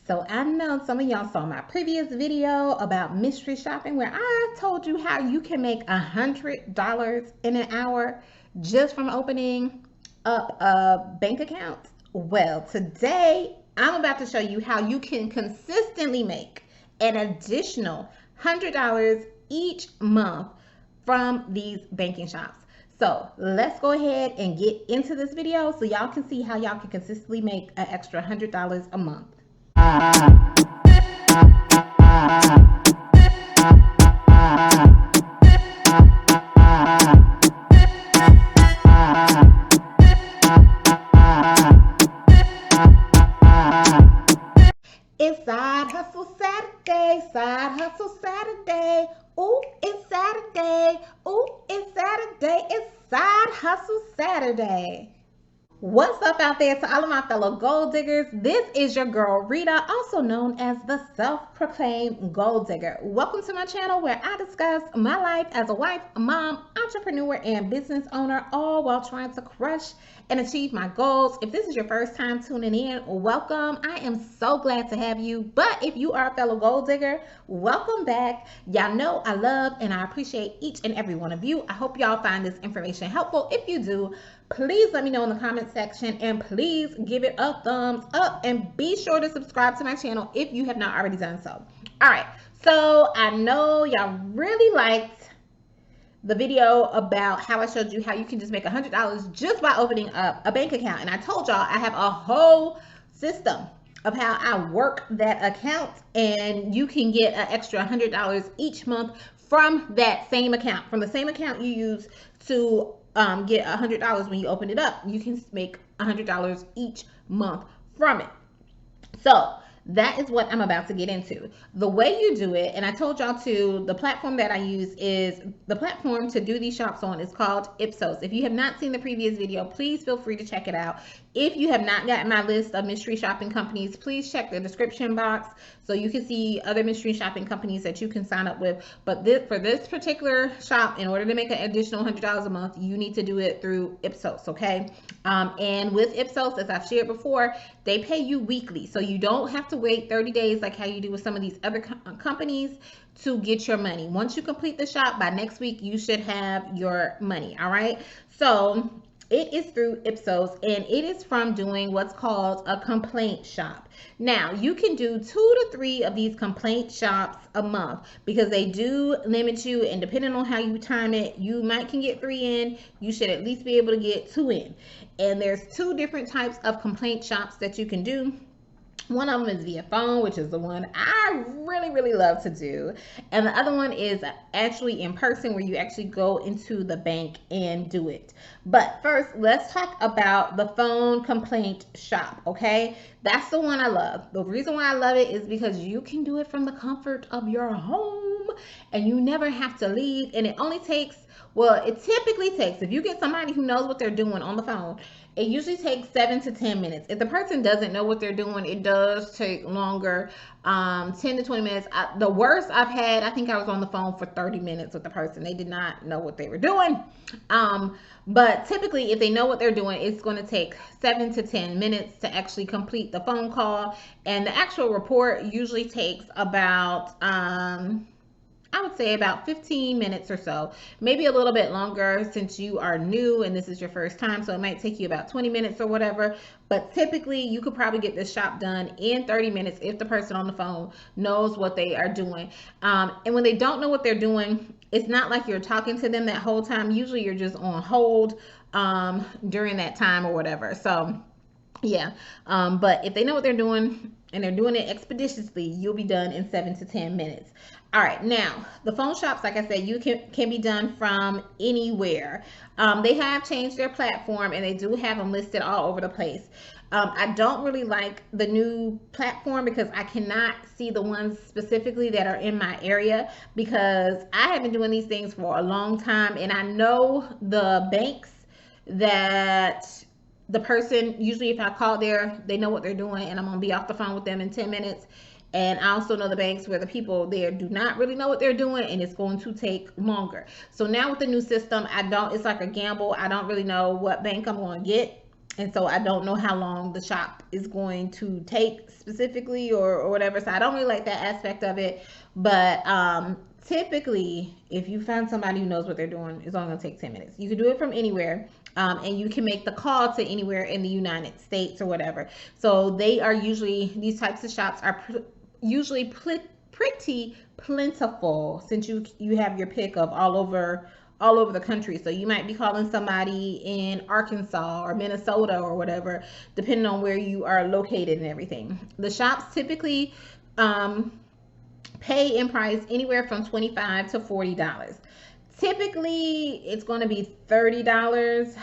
So I know some of y'all saw my previous video about mystery shopping where I told you how you can make $100 in an hour just from opening up a bank account. Well, today I'm about to show you how you can consistently make an additional $100 each month from these banking shops. So let's go ahead and get into this video so y'all can see how y'all can consistently make an extra $100 a month. It's Side Hustle Saturday, Side Hustle Saturday. Ooh, it's Saturday. Ooh, it's Saturday. It's Side Hustle Saturday. What's up out there to all of my fellow gold diggers? This is your girl Rita, also known as the self-proclaimed gold digger. Welcome to my channel where I discuss my life as a wife, mom, entrepreneur, and business owner, all while trying to crush and achieve my goals. If this is your first time tuning in, welcome. I am so glad to have you. But if you are a fellow gold digger, welcome back. Y'all know I love and I appreciate each and every one of you. I hope y'all find this information helpful. If you do, please let me know in the comment section and please give it a thumbs up and be sure to subscribe to my channel if you have not already done so. All right, so I know y'all really liked the video about how I showed you how you can just make $100 just by opening up a bank account. And I told y'all I have a whole system of how I work that account, and you can get an extra $100 each month from that same account. From the same account you use to get $100 when you open it up, you can make $100 each month from it. So that is what I'm about to get into. The way you do it, and I told y'all the platform that I use is the platform to do these shops on is called Ipsos. If you have not seen the previous video, please feel free to check it out. If you have not gotten my list of mystery shopping companies, please check the description box so you can see other mystery shopping companies that you can sign up with. But for this particular shop, in order to make an additional $100 a month, you need to do it through Ipsos, okay? And with Ipsos, as I've shared before, they pay you weekly. So you don't have to wait 30 days like how you do with some of these other companies to get your money. Once you complete the shop, by next week, you should have your money, all right? So it is through Ipsos, and it is from doing what's called a complaint shop. Now, you can do 2 to 3 of these complaint shops a month because they do limit you, and depending on how you time it, you might can get 3 in. You should at least be able to get 2 in. And there's 2 different types of complaint shops that you can do. One of them is via phone, which is the one I really love to do. And the other one is actually in person, where you actually go into the bank and do it. But first, let's talk about the phone complaint shop, okay? That's the one I love. The reason why I love it is because you can do it from the comfort of your home and you never have to leave. And it only takes, well, it typically takes, if you get somebody who knows what they're doing on the phone, it usually takes 7 to 10 minutes. If the person doesn't know what they're doing, it does take longer, 10 to 20 minutes. The worst I've had, I think I was on the phone for 30 minutes with the person. They did not know what they were doing. But typically, if they know what they're doing, it's going to take 7 to 10 minutes to actually complete the phone call. And the actual report usually takes about, I would say about 15 minutes or so, maybe a little bit longer since you are new and this is your first time. So it might take you about 20 minutes or whatever. But typically you could probably get this shop done in 30 minutes if the person on the phone knows what they are doing. And when they don't know what they're doing, it's not like you're talking to them that whole time. Usually you're just on hold during that time or whatever. So yeah, but if they know what they're doing and they're doing it expeditiously, you'll be done in 7 to 10 minutes. All right, now the phone shops, like I said, you can be done from anywhere. They have changed their platform and they do have them listed all over the place. I don't really like the new platform because I cannot see the ones specifically that are in my area, because I have been doing these things for a long time and I know the banks that the person, usually if I call there, they know what they're doing and I'm gonna be off the phone with them in 10 minutes. And I also know the banks where the people there do not really know what they're doing and it's going to take longer. So now with the new system, it's like a gamble. I don't really know what bank I'm going to get. And so I don't know how long the shop is going to take specifically or whatever. So I don't really like that aspect of it. But typically, if you find somebody who knows what they're doing, it's only going to take 10 minutes. You can do it from anywhere. And you can make the call to anywhere in the United States or whatever. So they are usually, these types of shops are usually pretty plentiful, since you have your pick of all over the country. So you might be calling somebody in Arkansas or Minnesota or whatever, depending on where you are located and everything. The shops typically pay in price anywhere from $25 to $40. Typically it's going to be $30.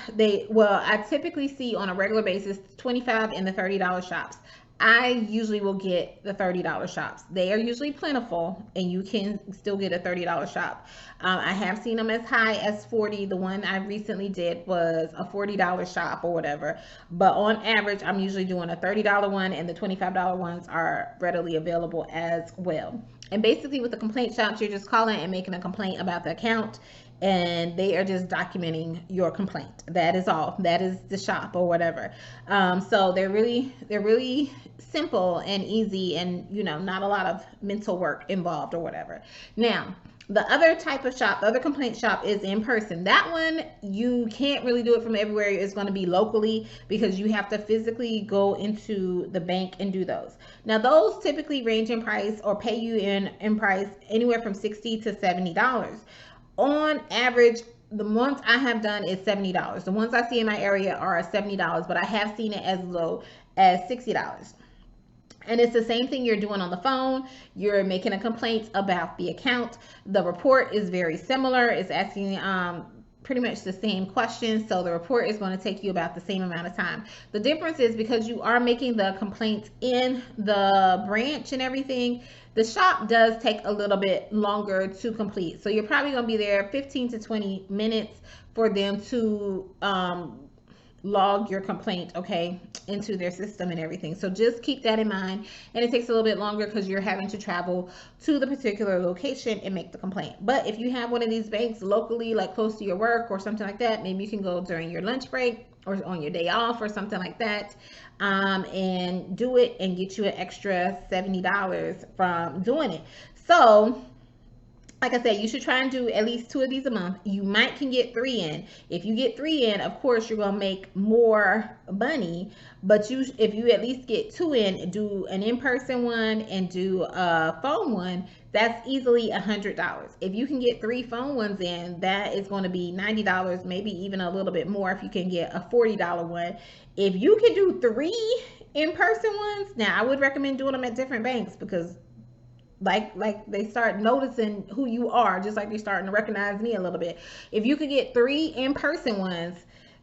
I typically see on a regular basis 25 in the $30 shops. I usually will get the $30 shops. They are usually plentiful, and you can still get a $30 shop. I have seen them as high as 40. The one I recently did was a $40 shop or whatever. But on average, I'm usually doing a $30 one, and the $25 ones are readily available as well. And basically with the complaint shops, you're just calling and making a complaint about the account, and they are just documenting your complaint. That is all. That is the shop or whatever. So they're really simple and easy, and not a lot of mental work involved or whatever. Now, the other type of shop, the other complaint shop, is in person. That one, you can't really do it from everywhere. It's going to be locally, because you have to physically go into the bank and do those. Now, those typically range in price, or pay you in price, anywhere from $60 to $70. On average, the ones I have done is $70. The ones I see in my area are $70, but I have seen it as low as $60. And it's the same thing you're doing on the phone. You're making a complaint about the account. The report is very similar. It's asking pretty much the same questions. So the report is going to take you about the same amount of time. The difference is, because you are making the complaint in the branch and everything, the shop does take a little bit longer to complete. So you're probably going to be there 15 to 20 minutes for them to log your complaint, okay, into their system and everything. So just keep that in mind. And it takes a little bit longer because you're having to travel to the particular location and make the complaint. But if you have one of these banks locally, like close to your work or something like that, maybe you can go during your lunch break or on your day off or something like that, and do it and get you an extra $70 from doing it. So like I said, you should try and do at least 2 of these a month. You can get 3 in. If you get 3 in, of course, you're going to make more money. But if you at least get 2 in, do an in-person one and do a phone one, that's easily $100. If you can get 3 phone ones in, that is going to be $90, maybe even a little bit more if you can get a $40 one. If you can do 3 in-person ones, now I would recommend doing them at different banks, because like they start noticing who you are, just like they're starting to recognize me a little bit. If you could get 3 in-person ones,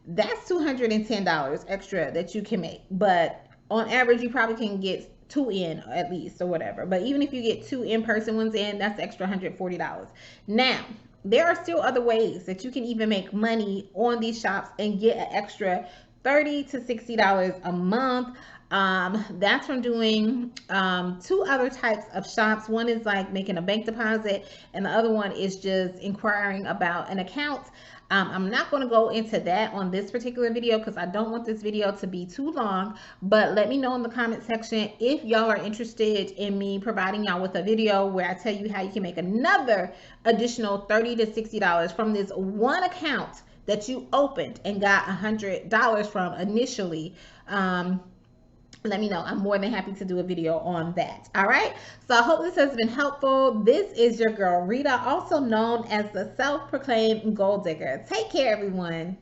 that's $210 extra that you can make. But on average, you probably can get 2 in at least or whatever. But even if you get 2 in-person ones in, that's extra $140. Now, there are still other ways that you can even make money on these shops and get an extra $30 to $60 a month. That's from doing 2 other types of shops. One is like making a bank deposit, and the other one is just inquiring about an account. I'm not going to go into that on this particular video, because I don't want this video to be too long. But let me know in the comment section if y'all are interested in me providing y'all with a video where I tell you how you can make another additional $30 to $60 from this one account that you opened and got $100 from initially. Let me know. I'm more than happy to do a video on that. All right. So I hope this has been helpful. This is your girl, Rita, also known as the self-proclaimed gold digger. Take care, everyone.